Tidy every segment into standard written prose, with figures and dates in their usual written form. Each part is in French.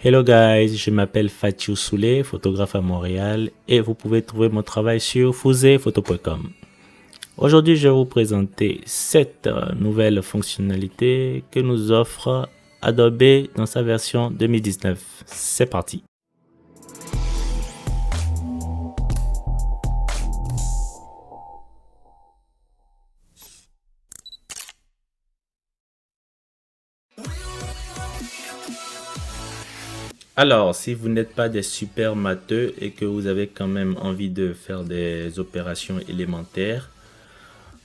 Hello guys, je m'appelle Fathiou Soulé, photographe à Montréal et vous pouvez trouver mon travail sur fuseephoto.com. Aujourd'hui, je vais vous présenter 7 nouvelles fonctionnalités que nous offre Adobe dans sa version 2019. C'est parti. Alors, si vous n'êtes pas des super matheux et que vous avez quand même envie de faire des opérations élémentaires,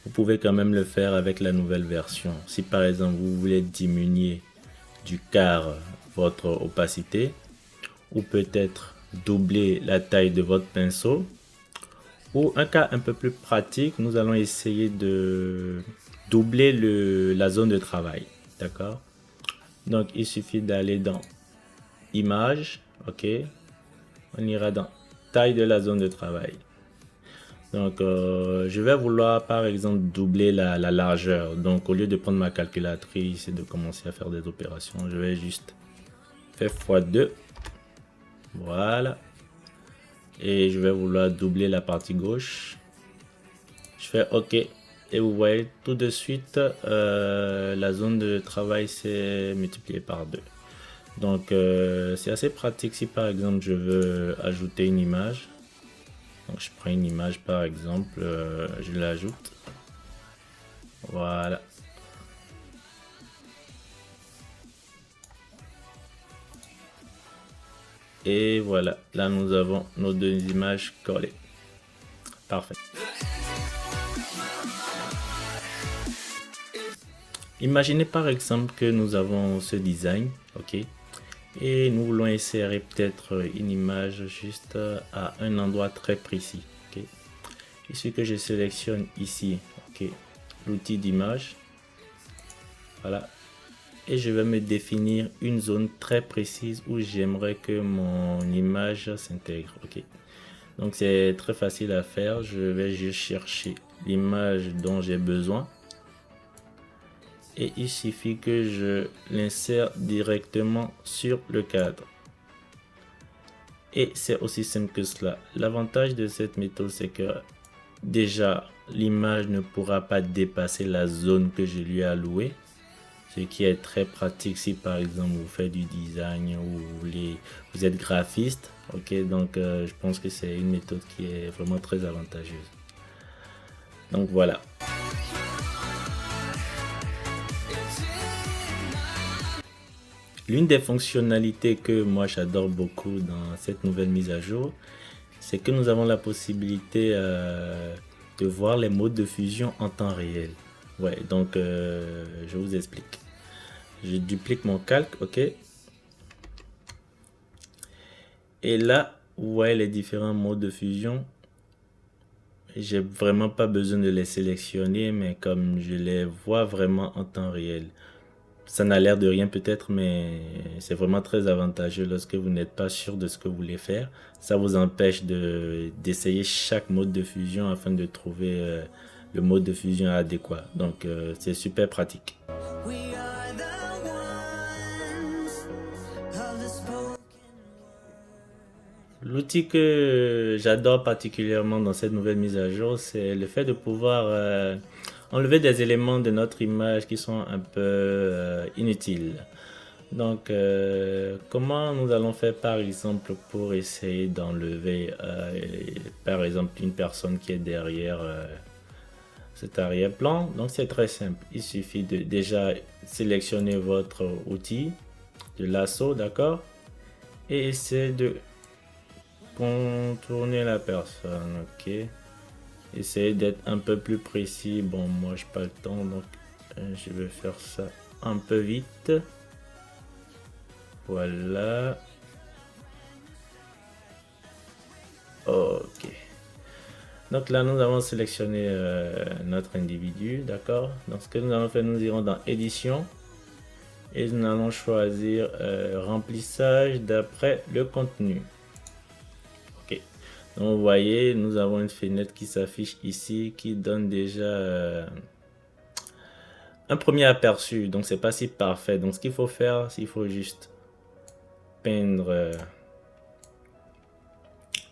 vous pouvez quand même le faire avec la nouvelle version. Si par exemple vous voulez diminuer du quart votre opacité ou peut-être doubler la taille de votre pinceau, ou un cas un peu plus pratique, nous allons essayer de doubler la zone de travail. D'accord? Donc il suffit d'aller dans Image, ok, on ira dans taille de la zone de travail. Donc je vais vouloir par exemple doubler la largeur. Donc au lieu de prendre ma calculatrice et de commencer à faire des opérations, je vais juste faire x2. Voilà. Et je vais vouloir doubler la partie gauche. Je fais OK. Et vous voyez tout de suite la zone de travail s'est multipliée par 2. Donc c'est assez pratique si par exemple je veux ajouter une image. Donc je prends une image par exemple, je l'ajoute. Voilà. Et voilà, là nous avons nos deux images collées. Parfait. Imaginez par exemple que nous avons ce design, ok, et nous voulons insérer peut-être une image juste à un endroit très précis, ok. Il suffit que je sélectionne ici, ok, l'outil d'image, voilà, et je vais me définir une zone très précise où j'aimerais que mon image s'intègre, ok. Donc c'est très facile à faire, je vais juste chercher l'image dont j'ai besoin. Et il suffit que je l'insère directement sur le cadre. Et c'est aussi simple que cela. L'avantage de cette méthode, c'est que déjà, l'image ne pourra pas dépasser la zone que je lui ai allouée. Ce qui est très pratique si par exemple vous faites du design ou vous êtes graphiste. Ok, donc je pense que c'est une méthode qui est vraiment très avantageuse. Donc voilà. L'une des fonctionnalités que moi j'adore beaucoup dans cette nouvelle mise à jour, c'est que nous avons la possibilité de voir les modes de fusion en temps réel. Ouais, donc je vous explique. Je duplique mon calque, ok. Et là, vous voyez les différents modes de fusion. J'ai vraiment pas besoin de les sélectionner, mais comme je les vois vraiment en temps réel. Ça n'a l'air de rien peut-être, mais c'est vraiment très avantageux lorsque vous n'êtes pas sûr de ce que vous voulez faire. Ça vous empêche d'essayer chaque mode de fusion afin de trouver le mode de fusion adéquat. Donc c'est super pratique. L'outil que j'adore particulièrement dans cette nouvelle mise à jour, c'est le fait de pouvoir enlever des éléments de notre image qui sont un peu inutiles. Donc, comment nous allons faire par exemple pour essayer d'enlever par exemple une personne qui est derrière cet arrière-plan? Donc, c'est très simple. Il suffit de déjà sélectionner votre outil de lasso, d'accord? Et essayer de contourner la personne, ok. Essayez d'être un peu plus précis. Bon, moi, je n'ai pas le temps, donc je vais faire ça un peu vite. Voilà. Ok. Donc là, nous avons sélectionné notre individu, d'accord. Donc ce que nous allons faire, nous irons dans édition et nous allons choisir remplissage d'après le contenu. Ok. Donc vous voyez, nous avons une fenêtre qui s'affiche ici qui donne déjà un premier aperçu. Donc c'est pas si parfait. Donc ce qu'il faut faire, c'est qu'il faut juste peindre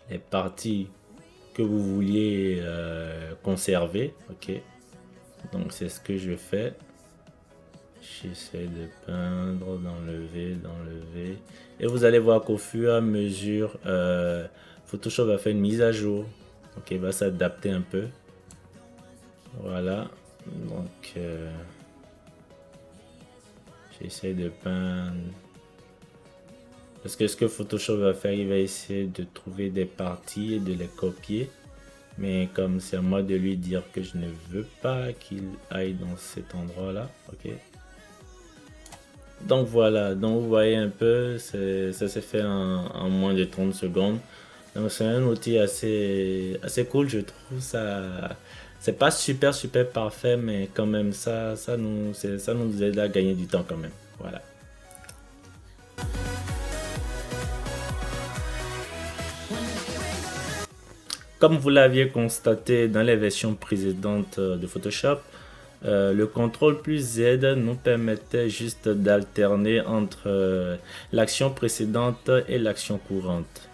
les parties que vous vouliez conserver. Ok, donc c'est ce que je fais. J'essaie de peindre, d'enlever. Et vous allez voir qu'au fur et à mesure, Photoshop va faire une mise à jour. Ok, il va s'adapter un peu. Voilà. Donc, j'essaie de peindre. Parce que ce que Photoshop va faire, il va essayer de trouver des parties et de les copier. Mais comme c'est à moi de lui dire que je ne veux pas qu'il aille dans cet endroit-là. Ok. Donc voilà, donc vous voyez un peu, ça s'est fait en moins de 30 secondes. Donc c'est un outil assez cool, je trouve ça. C'est pas super parfait, mais quand même ça nous aide à gagner du temps quand même. Voilà. Comme vous l'aviez constaté dans les versions précédentes de Photoshop, le CTRL plus Z nous permettait juste d'alterner entre l'action précédente et l'action courante.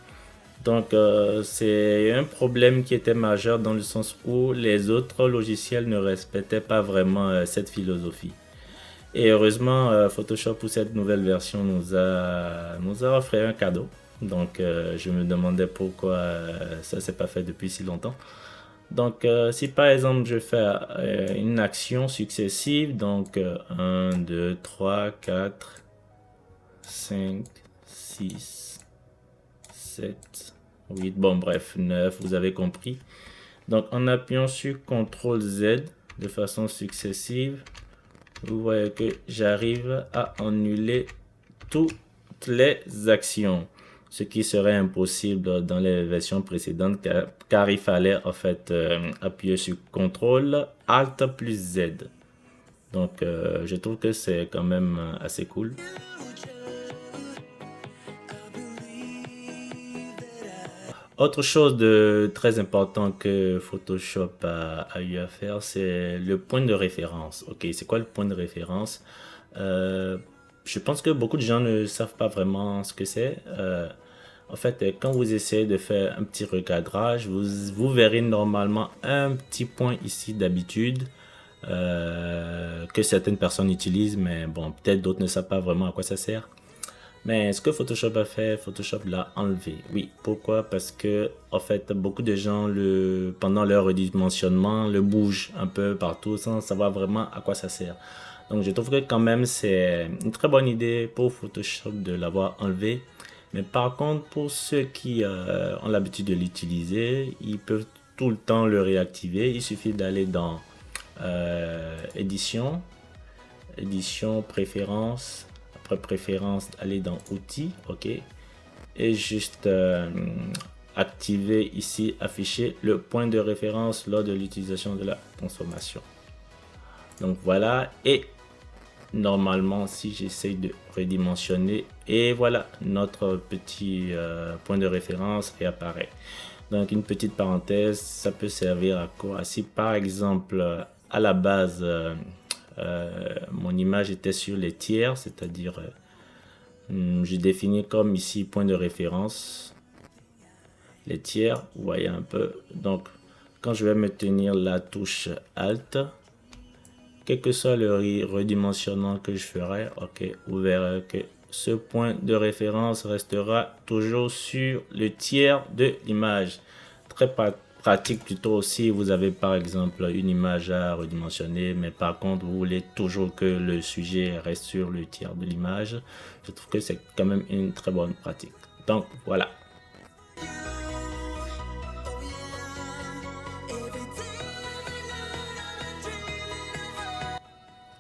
Donc c'est un problème qui était majeur dans le sens où les autres logiciels ne respectaient pas vraiment cette philosophie. Et heureusement, Photoshop pour cette nouvelle version nous a offert un cadeau. Donc je me demandais pourquoi ça s'est pas fait depuis si longtemps. Donc si par exemple je fais une action successive, donc 1, 2, 3, 4, 5, 6, 7, 8, bon bref, 9, vous avez compris. Donc en appuyant sur CTRL Z de façon successive, vous voyez que j'arrive à annuler toutes les actions. Ce qui serait impossible dans les versions précédentes car il fallait en fait appuyer sur CTRL ALT plus Z. Donc je trouve que c'est quand même assez cool. Autre chose de très important que Photoshop a eu à faire, c'est le point de référence. Ok, c'est quoi le point de référence? Je pense que beaucoup de gens ne savent pas vraiment ce que c'est. En fait, quand vous essayez de faire un petit recadrage, vous verrez normalement un petit point ici d'habitude que certaines personnes utilisent, mais bon, peut-être d'autres ne savent pas vraiment à quoi ça sert. Mais ce que Photoshop a fait, Photoshop l'a enlevé. Oui, pourquoi? Parce que en fait, beaucoup de gens pendant leur redimensionnement le bougent un peu partout sans savoir vraiment à quoi ça sert. Donc je trouve que quand même c'est une très bonne idée pour Photoshop de l'avoir enlevé. Mais par contre, pour ceux qui ont l'habitude de l'utiliser, ils peuvent tout le temps le réactiver. Il suffit d'aller dans édition, préférences. Après préférences, aller dans outils, ok. Et juste activer ici, afficher le point de référence lors de l'utilisation de la transformation. Donc voilà, et normalement si j'essaye de redimensionner, et voilà, notre petit point de référence réapparaît. Donc une petite parenthèse, ça peut servir à quoi? Si par exemple à la base mon image était sur les tiers, c'est-à-dire je définis comme ici point de référence les tiers, vous voyez un peu. Donc quand je vais me tenir la touche Alt, quel que soit le redimensionnement que je ferai, ok, vous verrez que ce point de référence restera toujours sur le tiers de l'image. Très pratique plutôt si vous avez par exemple une image à redimensionner, mais par contre vous voulez toujours que le sujet reste sur le tiers de l'image. Je trouve que c'est quand même une très bonne pratique. Donc voilà.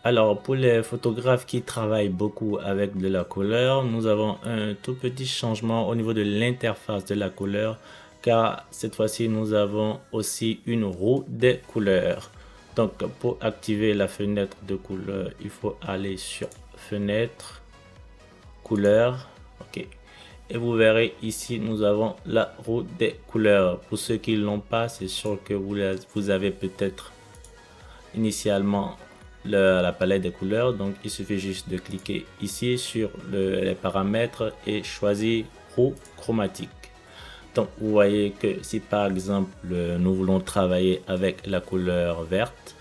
Alors pour les photographes qui travaillent beaucoup avec de la couleur, nous avons un tout petit changement au niveau de l'interface de la couleur, car cette fois-ci nous avons aussi une roue des couleurs. Donc pour activer la fenêtre de couleur, il faut aller sur fenêtre, couleur, ok. Et vous verrez ici nous avons la roue des couleurs. Pour ceux qui ne l'ont pas, c'est sûr que vous avez peut-être initialement la palette des couleurs. Donc il suffit juste de cliquer ici sur les paramètres et choisir roue chromatique. Donc vous voyez que si par exemple nous voulons travailler avec la couleur verte,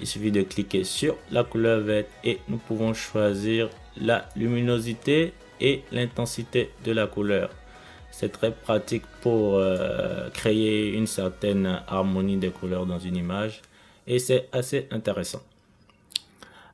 il suffit de cliquer sur la couleur verte et nous pouvons choisir la luminosité et l'intensité de la couleur. C'est très pratique pour créer une certaine harmonie des couleurs dans une image et c'est assez intéressant.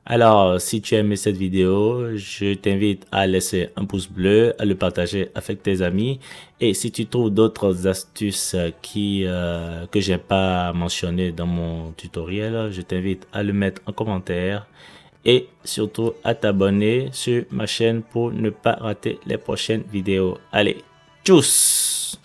Alors, si tu as aimé cette vidéo, je t'invite à laisser un pouce bleu, à le partager avec tes amis. Et si tu trouves d'autres astuces que j'ai pas mentionnées dans mon tutoriel, je t'invite à le mettre en commentaire et surtout à t'abonner sur ma chaîne pour ne pas rater les prochaines vidéos. Allez, tchuss!